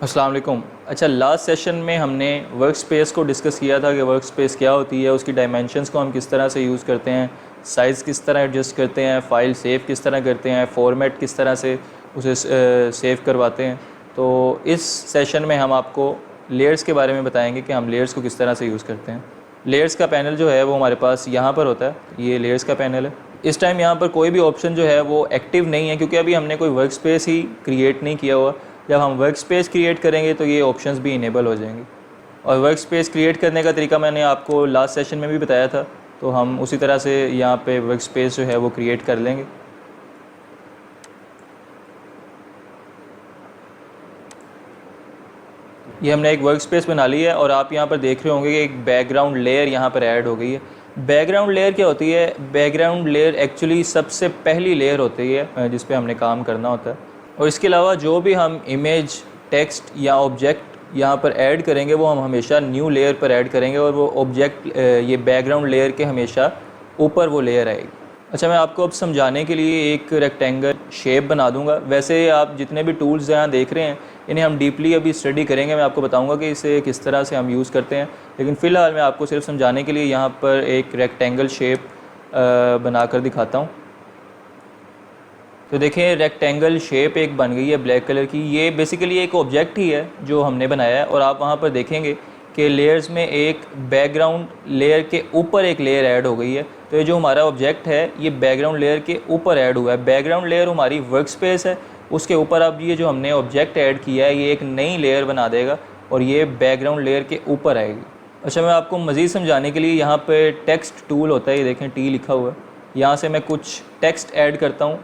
अस्सलाम वालेकुम। अच्छा, लास्ट सेशन में हमने वर्क स्पेस को डिस्कस किया था कि वर्क स्पेस क्या होती है, उसकी डायमेंशंस को हम किस तरह से यूज़ करते हैं, साइज़ किस तरह एडजस्ट करते हैं, फ़ाइल सेव किस तरह करते हैं, फॉर्मेट किस तरह से उसे सेव करवाते हैं। तो इस सेशन में हम आपको लेयर्स के बारे में बताएंगे कि हम लेयर्स को किस तरह से यूज़ करते हैं। लेयर्स का पैनल जो है वो हमारे पास यहाँ पर होता है, ये लेयर्स का पैनल है। इस टाइम यहाँ पर कोई भी ऑप्शन जो है वो एक्टिव नहीं है, क्योंकि अभी हमने कोई वर्क स्पेस ही क्रिएट नहीं किया हुआ। जब हम वर्क स्पेस क्रिएट करेंगे तो ये ऑप्शंस भी इनेबल हो जाएंगे। और वर्क स्पेस क्रिएट करने का तरीका मैंने आपको लास्ट सेशन में भी बताया था, तो हम उसी तरह से यहाँ पे वर्क स्पेस जो है वो क्रिएट कर लेंगे। ये हमने एक वर्क स्पेस बना ली है और आप यहाँ पर देख रहे होंगे कि एक बैकग्राउंड लेयर यहाँ पर ऐड हो गई है। बैकग्राउंड लेयर क्या होती है? बैकग्राउंड लेयर एक्चुअली सबसे पहली लेयर होती है जिस पे हमने काम करना होता है। और इसके अलावा जो भी हम इमेज, टेक्स्ट या ऑब्जेक्ट यहाँ पर ऐड करेंगे वो हम हमेशा न्यू लेयर पर ऐड करेंगे, और वो ऑब्जेक्ट ये बैकग्राउंड लेयर के हमेशा ऊपर वो लेयर आएगी। अच्छा, मैं आपको अब समझाने के लिए एक रेक्टेंगल शेप बना दूंगा। वैसे आप जितने भी टूल्स यहाँ देख रहे हैं इन्हें हम डीपली अभी स्टडी करेंगे, मैं आपको बताऊंगा कि इसे किस तरह से हम यूज़ करते हैं, लेकिन फ़िलहाल मैं आपको सिर्फ समझाने के लिए यहाँ पर एक रेक्टेंगल शेप बनाकर दिखाता हूँ। तो देखें, रेक्टेंगल शेप एक बन गई है ब्लैक कलर की। ये बेसिकली एक ऑब्जेक्ट ही है जो हमने बनाया है, और आप वहाँ पर देखेंगे कि लेयर्स में एक बैकग्राउंड लेयर के ऊपर एक लेयर ऐड हो गई है। तो ये जो हमारा ऑब्जेक्ट है ये बैकग्राउंड लेयर के ऊपर ऐड हुआ है। बैकग्राउंड लेयर हमारी वर्क स्पेस है, उसके ऊपर अब ये जो हमने ऑब्जेक्ट ऐड किया है ये एक नई लेयर बना देगा और ये बैकग्राउंड लेयर के ऊपर आएगी। अच्छा, मैं आपको मज़ीद समझाने के लिए यहाँ पर टेक्स्ट टूल होता है, ये देखें टी लिखा हुआ है। यहाँ से मैं कुछ टेक्स्ट ऐड करता हूँ।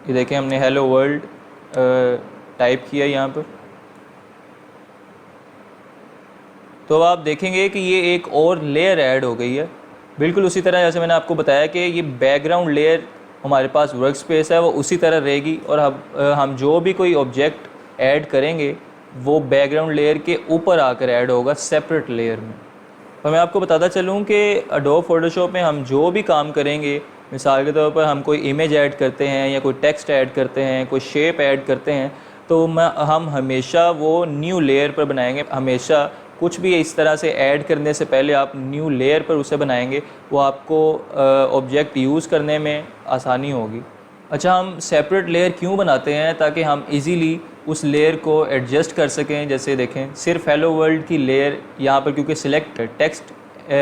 ये देखें, हमने हेलो वर्ल्ड टाइप किया यहाँ पर। तो आप देखेंगे कि ये एक और लेयर ऐड हो गई है, बिल्कुल उसी तरह जैसे मैंने आपको बताया कि ये बैकग्राउंड लेयर हमारे पास वर्क स्पेस है वो उसी तरह रहेगी, और हम जो भी कोई ऑब्जेक्ट ऐड करेंगे वो बैकग्राउंड लेयर के ऊपर आकर ऐड होगा सेपरेट लेयर में। और मैं आपको बताता चलूँ कि एडोब फोटोशॉप में हम जो भी काम करेंगे, मिसाल के तौर पर हम कोई इमेज ऐड करते हैं या कोई टेक्स्ट ऐड करते हैं, कोई शेप ऐड करते हैं, तो हम हमेशा वो न्यू लेयर पर बनाएंगे। हमेशा कुछ भी इस तरह से ऐड करने से पहले आप न्यू लेयर पर उसे बनाएंगे, वो आपको ऑब्जेक्ट यूज़ करने में आसानी होगी। अच्छा, हम सेपरेट लेयर क्यों बनाते हैं? ताकि हम इजीली उस लेयर को एडजस्ट कर सकें। जैसे देखें, सिर्फ हेलो वर्ल्ड की लेयर यहाँ पर क्योंकि सिलेक्ट टेक्स्ट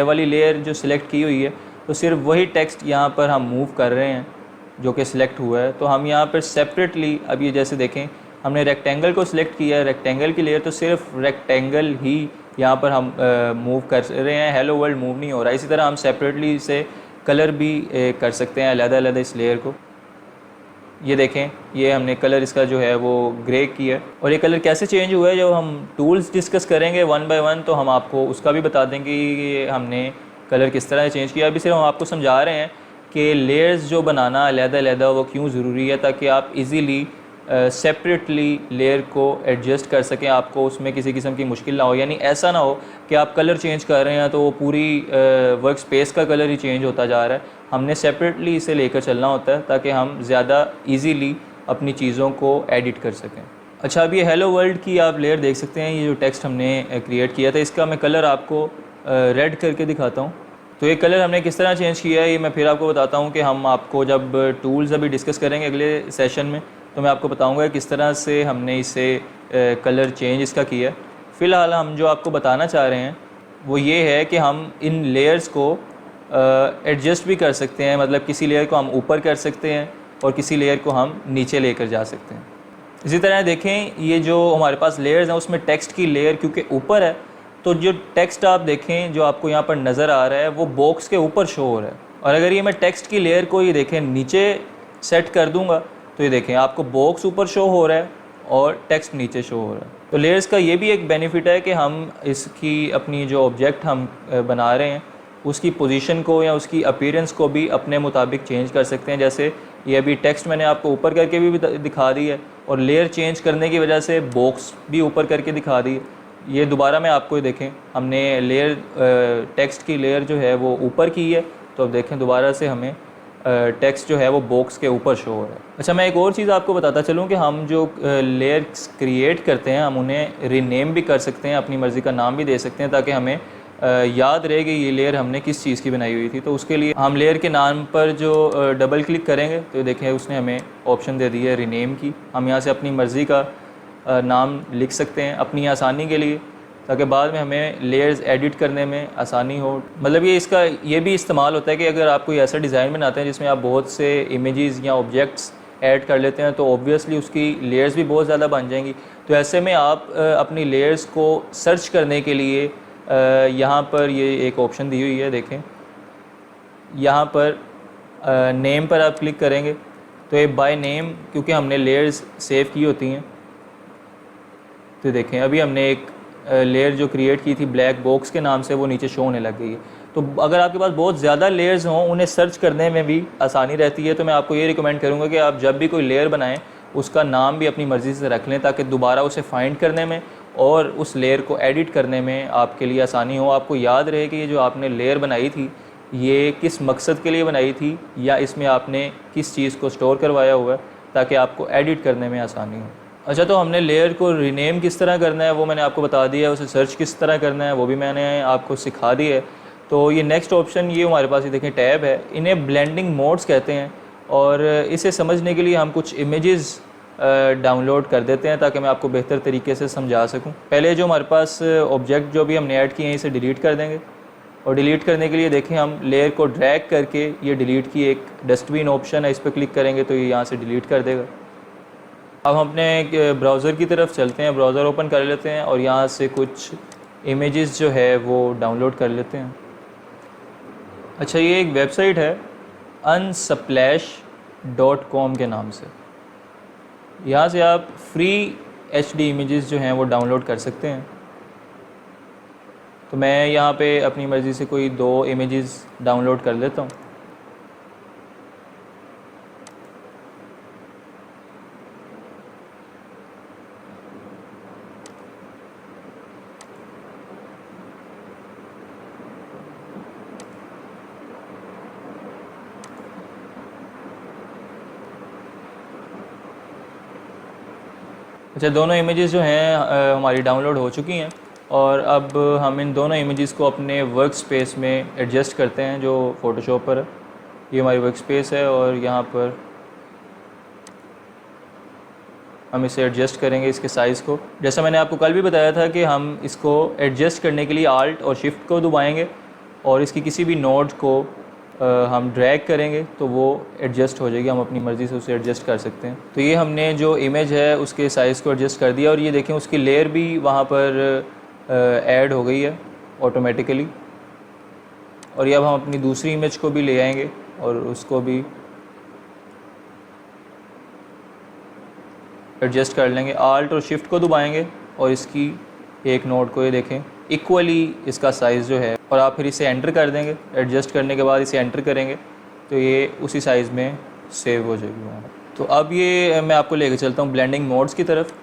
वाली लेयर जो सिलेक्ट की हुई है, तो सिर्फ वही टेक्स्ट यहाँ पर हम मूव कर रहे हैं जो कि सिलेक्ट हुआ है। तो हम यहाँ पर सेपरेटली, अब ये जैसे देखें हमने रेक्टेंगल को सिलेक्ट किया है, रेक्टेंगल की लेयर, तो सिर्फ रेक्टेंगल ही यहाँ पर हम मूव कर रहे हैं, हेलो वर्ल्ड मूव नहीं हो रहा। इसी तरह हम सेपरेटली इसे कलर भी कर सकते हैं अलग-अलग इस लेयर को। ये देखें, ये हमने कलर इसका जो है वो ग्रे किया है, और ये कलर कैसे चेंज हुआ है जब हम टूल्स डिस्कस करेंगे वन बाय वन तो हम आपको उसका भी बता देंगे कि हमने कलर किस तरह चेंज किया। अभी सिर्फ हम आपको समझा रहे हैं कि लेयर्स जो बनाना अलग-अलग वो क्यों ज़रूरी है, ताकि आप इजीली सेपरेटली लेयर को एडजस्ट कर सकें, आपको उसमें किसी किस्म की मुश्किल ना हो। यानी ऐसा ना हो कि आप कलर चेंज कर रहे हैं तो वो पूरी वर्क स्पेस का कलर ही चेंज होता जा रहा है। हमने सेपरेटली इसे लेकर चलना होता है ताकि हम ज़्यादा इजीली अपनी चीज़ों को एडिट कर सकें। अच्छा, अब ये हेलो वर्ल्ड की आप लेयर देख सकते हैं, ये जो टेक्स्ट हमने क्रिएट किया था इसका मैं कलर आपको रेड करके दिखाता हूँ। तो ये कलर हमने किस तरह चेंज किया है ये मैं फिर आपको बताता हूँ कि हम आपको जब टूल्स अभी डिस्कस करेंगे अगले सेशन में, तो मैं आपको बताऊँगा किस तरह से हमने इसे कलर चेंज इसका किया है। फ़िलहाल हम जो आपको बताना चाह रहे हैं वो ये है कि हम इन लेयर्स को एडजस्ट भी कर सकते हैं, मतलब किसी लेयर को हम ऊपर कर सकते हैं और किसी लेयर को हम नीचे लेकर जा सकते हैं। इसी तरह देखें, ये जो हमारे पास लेयर्स हैं उसमें टेक्स्ट की लेयर क्योंकि ऊपर है, तो जो टेक्स्ट आप देखें जो आपको यहाँ पर नज़र आ रहा है वो बॉक्स के ऊपर शो हो रहा है। और अगर ये मैं टेक्स्ट की लेयर को ये देखें नीचे सेट कर दूँगा तो ये देखें आपको बॉक्स ऊपर शो हो रहा है और टेक्स्ट नीचे शो हो रहा है। तो लेयर्स का ये भी एक बेनिफिट है कि हम इसकी अपनी जो ऑब्जेक्ट हम बना रहे हैं उसकी पोजीशन को या उसकी अपीयरेंस को भी अपने मुताबिक चेंज कर सकते हैं। जैसे ये अभी टेक्स्ट मैंने आपको ऊपर करके भी दिखा दी है, और लेयर चेंज करने की वजह से बॉक्स भी ऊपर करके दिखा दी है। ये दोबारा मैं आपको देखें, हमने लेयर टेक्स्ट की लेयर जो है वो ऊपर की है, तो अब देखें दोबारा से हमें टेक्स्ट जो है वो बॉक्स के ऊपर शो हो रहा है। अच्छा, मैं एक और चीज़ आपको बताता चलूँ कि हम जो लेयर्स क्रिएट करते हैं हम उन्हें रीनेम भी कर सकते हैं, अपनी मर्ज़ी का नाम भी दे सकते हैं ताकि हमें याद रहे कि ये लेयर हमने किस चीज़ की बनाई हुई थी। तो उसके लिए हम लेयर के नाम पर जो डबल क्लिक करेंगे तो देखें उसने हमें ऑप्शन दे दी है रीनेम की। हम यहाँ से अपनी मर्ज़ी का नाम लिख सकते हैं अपनी आसानी के लिए, ताकि बाद में हमें लेयर्स एडिट करने में आसानी हो। मतलब ये भी इस्तेमाल होता है कि अगर आप कोई ऐसा डिज़ाइन बनाते हैं जिसमें आप बहुत से इमेजेस या ऑब्जेक्ट्स ऐड कर लेते हैं तो ऑब्वियसली उसकी लेयर्स भी बहुत ज़्यादा बन जाएंगी। तो ऐसे में आप अपनी लेयर्स को सर्च करने के लिए यहाँ पर ये एक ऑप्शन दी हुई है, देखें यहाँ पर नेम पर आप क्लिक करेंगे तो ये बाय नेम, क्योंकि हमने लेयर्स सेव की होती हैं। तो देखें अभी हमने एक लेयर जो क्रिएट की थी ब्लैक बॉक्स के नाम से, वो नीचे शो होने लग गई है। तो अगर आपके पास बहुत ज़्यादा लेयर्स हों उन्हें सर्च करने में भी आसानी रहती है। तो मैं आपको ये रिकमेंड करूँगा कि आप जब भी कोई लेयर बनाएं उसका नाम भी अपनी मर्ज़ी से रख लें ताकि दोबारा उसे फाइंड करने में और उस लेयर को एडिट करने में आपके लिए आसानी हो। आपको याद रहे कि ये जो आपने लेयर बनाई थी ये किस मकसद के लिए बनाई थी या इसमें आपने किस चीज़ को स्टोर करवाया हुआ है, ताकि आपको एडिट करने में आसानी हो। अच्छा, तो हमने लेयर को रीनेम किस तरह करना है वो मैंने आपको बता दिया है, उसे सर्च किस तरह करना है वो भी मैंने आपको सिखा दिया है। तो ये नेक्स्ट ऑप्शन ये हमारे पास ये देखें टैब है, इन्हें ब्लेंडिंग मोड्स कहते हैं। और इसे समझने के लिए हम कुछ इमेजेस डाउनलोड कर देते हैं ताकि मैं आपको बेहतर तरीके से समझा सकूं। पहले जो हमारे पास ऑब्जेक्ट जो भी हमने ऐड किए हैं इसे डिलीट कर देंगे, और डिलीट करने के लिए देखें हम लेयर को ड्रैग करके ये डिलीट की एक डस्टबिन ऑप्शन है, इस पर क्लिक करेंगे तो ये यहाँ से डिलीट कर देगा। अब हम अपने ब्राउज़र की तरफ चलते हैं, ब्राउज़र ओपन कर लेते हैं और यहाँ से कुछ इमेजेस जो है वो डाउनलोड कर लेते हैं। अच्छा, ये एक वेबसाइट है unsplash.com के नाम से, यहाँ से आप फ्री HD इमेजेस जो हैं वो डाउनलोड कर सकते हैं। तो मैं यहाँ पे अपनी मर्ज़ी से कोई 2 इमेजेस डाउनलोड कर लेता हूँ। अच्छा, दोनों इमेजेस जो हैं हमारी डाउनलोड हो चुकी हैं और अब हम इन दोनों इमेजेस को अपने वर्क स्पेस में एडजस्ट करते हैं जो फ़ोटोशॉप पर है। ये हमारी वर्क स्पेस है और यहाँ पर हम इसे एडजस्ट करेंगे इसके साइज़ को। जैसा मैंने आपको कल भी बताया था कि हम इसको एडजस्ट करने के लिए आल्ट और शिफ्ट को दबाएंगे और इसकी किसी भी नोड को हम ड्रैग करेंगे तो वो एडजस्ट हो जाएगी, हम अपनी मर्ज़ी से उसे एडजस्ट कर सकते हैं। तो ये हमने जो इमेज है उसके साइज़ को एडजस्ट कर दिया और ये देखें उसकी लेयर भी वहाँ पर ऐड हो गई है ऑटोमेटिकली। और ये अब हम अपनी दूसरी इमेज को भी ले आएंगे और उसको भी एडजस्ट कर लेंगे। आल्ट और शिफ्ट को दबाएंगे और इसकी एक नोड को ये देखें इक्वली इसका साइज़ जो है, और आप फिर इसे एंटर कर देंगे। एडजस्ट करने के बाद इसे एंटर करेंगे तो ये उसी साइज़ में सेव हो जाएगी वहाँ। तो अब ये मैं आपको लेके चलता हूँ ब्लेंडिंग मोड्स की तरफ।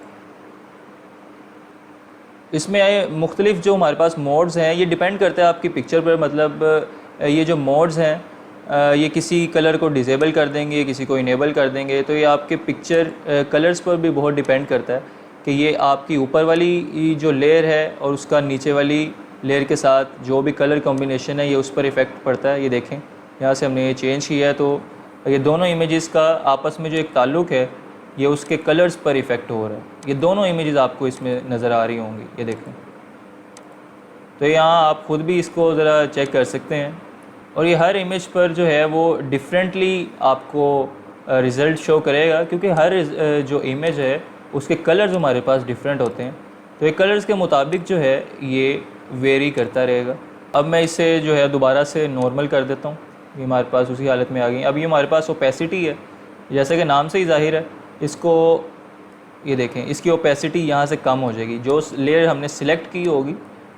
इसमें मुख्तलिफ जो हमारे पास मोड्स हैं ये डिपेंड करता है आपकी पिक्चर पर। मतलब ये जो मोड्स हैं ये किसी कलर को डिसेबल कर देंगे, किसी को इनेबल कर देंगे। तो ये आपके पिक्चर कलर्स पर भी बहुत डिपेंड करता है कि ये आपकी ऊपर वाली जो लेयर है और उसका नीचे वाली लेयर के साथ जो भी कलर कॉम्बिनेशन है ये उस पर इफ़ेक्ट पड़ता है। ये देखें यहाँ से हमने ये चेंज किया है तो ये दोनों इमेजेस का आपस में जो एक ताल्लुक़ है ये उसके कलर्स पर इफ़ेक्ट हो रहा है। ये दोनों इमेजेस आपको इसमें नज़र आ रही होंगी, ये देखें। तो यहाँ आप ख़ुद भी इसको ज़रा चेक कर सकते हैं और ये हर इमेज पर जो है वो डिफरेंटली आपको रिज़ल्ट शो करेगा, क्योंकि हर जो इमेज है उसके कलर्स हमारे पास डिफरेंट होते हैं। तो ये कलर्स के मुताबिक जो है ये वेरी करता रहेगा। अब मैं इसे जो है दोबारा से नॉर्मल कर देता हूँ, ये हमारे पास उसी हालत में आ गई। अब ये हमारे पास ओपेसिटी है, जैसे कि नाम से ही जाहिर है। इसको ये देखें इसकी ओपेसिटी यहाँ से कम हो जाएगी। जो लेयर हमने सिलेक्ट की होगी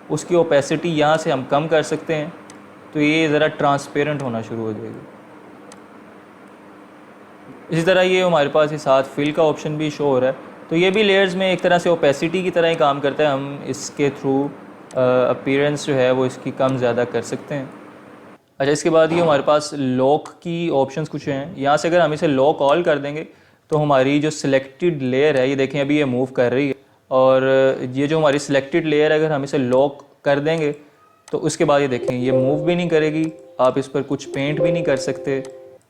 उसकी ओपेसिटी यहाँ से हम कम कर सकते हैं तो ये ज़रा ट्रांसपेरेंट होना शुरू हो जाएगी। इसी तरह ये हमारे पास ये साथ फिल का ऑप्शन भी शो हो रहा है। तो ये भी लेयर्स में एक तरह से ओपेसिटी की तरह ही काम करता है। हम इसके थ्रू अपीयरेंस जो है वो इसकी कम ज़्यादा कर सकते हैं। अच्छा, इसके बाद ये हमारे पास लॉक की ऑप्शंस कुछ हैं। यहाँ से अगर हम इसे लॉक ऑल कर देंगे तो हमारी जो सिलेक्टेड लेयर है, ये देखें अभी ये मूव कर रही है, और ये जो हमारी सिलेक्टेड लेयर है अगर हम इसे लॉक कर देंगे तो उसके बाद ये देखें ये मूव भी नहीं करेगी। आप इस पर कुछ पेंट भी नहीं कर सकते,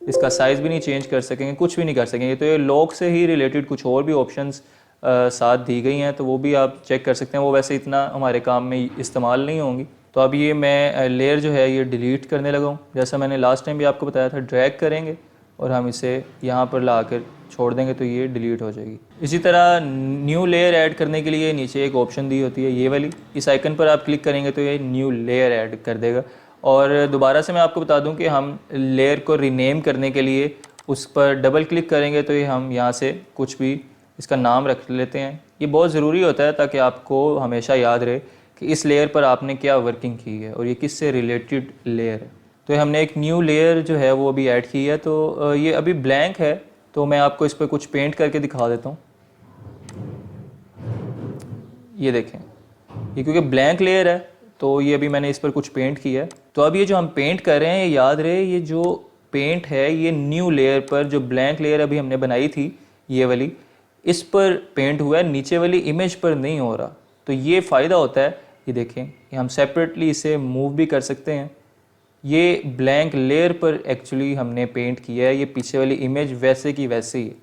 इसका साइज़ भी नहीं चेंज कर सकेंगे, कुछ भी नहीं कर सकेंगे। तो ये लॉक से ही रिलेटेड कुछ और भी ऑप्शंस साथ दी गई हैं, तो वो भी आप चेक कर सकते हैं। वो वैसे इतना हमारे काम में इस्तेमाल नहीं होंगी। तो अब ये मैं लेयर जो है ये डिलीट करने लगा हूँ। जैसा मैंने लास्ट टाइम भी आपको बताया था, ड्रैग करेंगे और हम इसे यहाँ पर ला कर छोड़ देंगे तो ये डिलीट हो जाएगी। इसी तरह न्यू लेयर ऐड करने के लिए नीचे एक ऑप्शन दी होती है ये वाली, इस आइकन पर आप क्लिक करेंगे तो ये न्यू लेयर ऐड कर देगा। और दोबारा से मैं आपको बता दूं कि हम लेयर को रीनेम करने के लिए उस पर डबल क्लिक करेंगे तो ये हम यहाँ से कुछ भी इसका नाम रख लेते हैं। ये बहुत ज़रूरी होता है ताकि आपको हमेशा याद रहे कि इस लेयर पर आपने क्या वर्किंग की है और ये किस से रिलेटेड लेयर है। तो ये हमने एक न्यू लेयर जो है वो अभी ऐड की है। तो ये अभी ब्लैंक है, तो मैं आपको इस पर कुछ पेंट करके दिखा देता हूँ। ये देखें, ये क्योंकि ब्लैंक लेयर है तो ये अभी मैंने इस पर कुछ पेंट किया है। तो अब ये जो हम पेंट कर रहे हैं, ये याद रहे ये जो पेंट है ये न्यू लेयर पर, जो ब्लैंक लेयर अभी हमने बनाई थी ये वाली, इस पर पेंट हुआ है, नीचे वाली इमेज पर नहीं हो रहा। तो ये फ़ायदा होता है, ये देखें कि हम सेपरेटली इसे मूव भी कर सकते हैं। ये ब्लैंक लेयर पर एक्चुअली हमने पेंट किया है, ये पीछे वाली इमेज वैसे की वैसे ही है।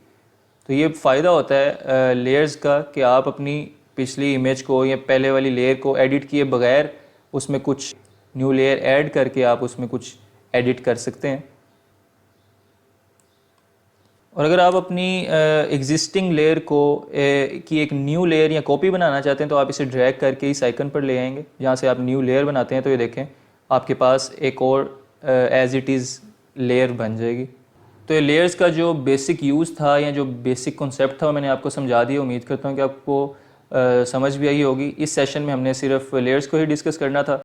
तो ये फ़ायदा होता है लेयर्स का कि आप अपनी पिछली इमेज को या पहले वाली लेयर को एडिट किए बगैर उसमें कुछ न्यू लेयर ऐड करके आप उसमें कुछ एडिट कर सकते हैं। और अगर आप अपनी एग्जिस्टिंग लेयर को की एक न्यू लेयर या कॉपी बनाना चाहते हैं तो आप इसे ड्रैग करके इस आइकन पर ले आएंगे जहाँ से आप न्यू लेयर बनाते हैं। तो ये देखें आपके पास एक और एज इट इज़ लेयर बन जाएगी। तो ये लेयर्स का जो बेसिक यूज़ था या जो बेसिक कॉन्सेप्ट था वो मैंने आपको समझा दिया। उम्मीद करता हूँ कि आपको समझ भी आई होगी। इस सेशन में हमने सिर्फ लेयर्स को ही डिस्कस करना था।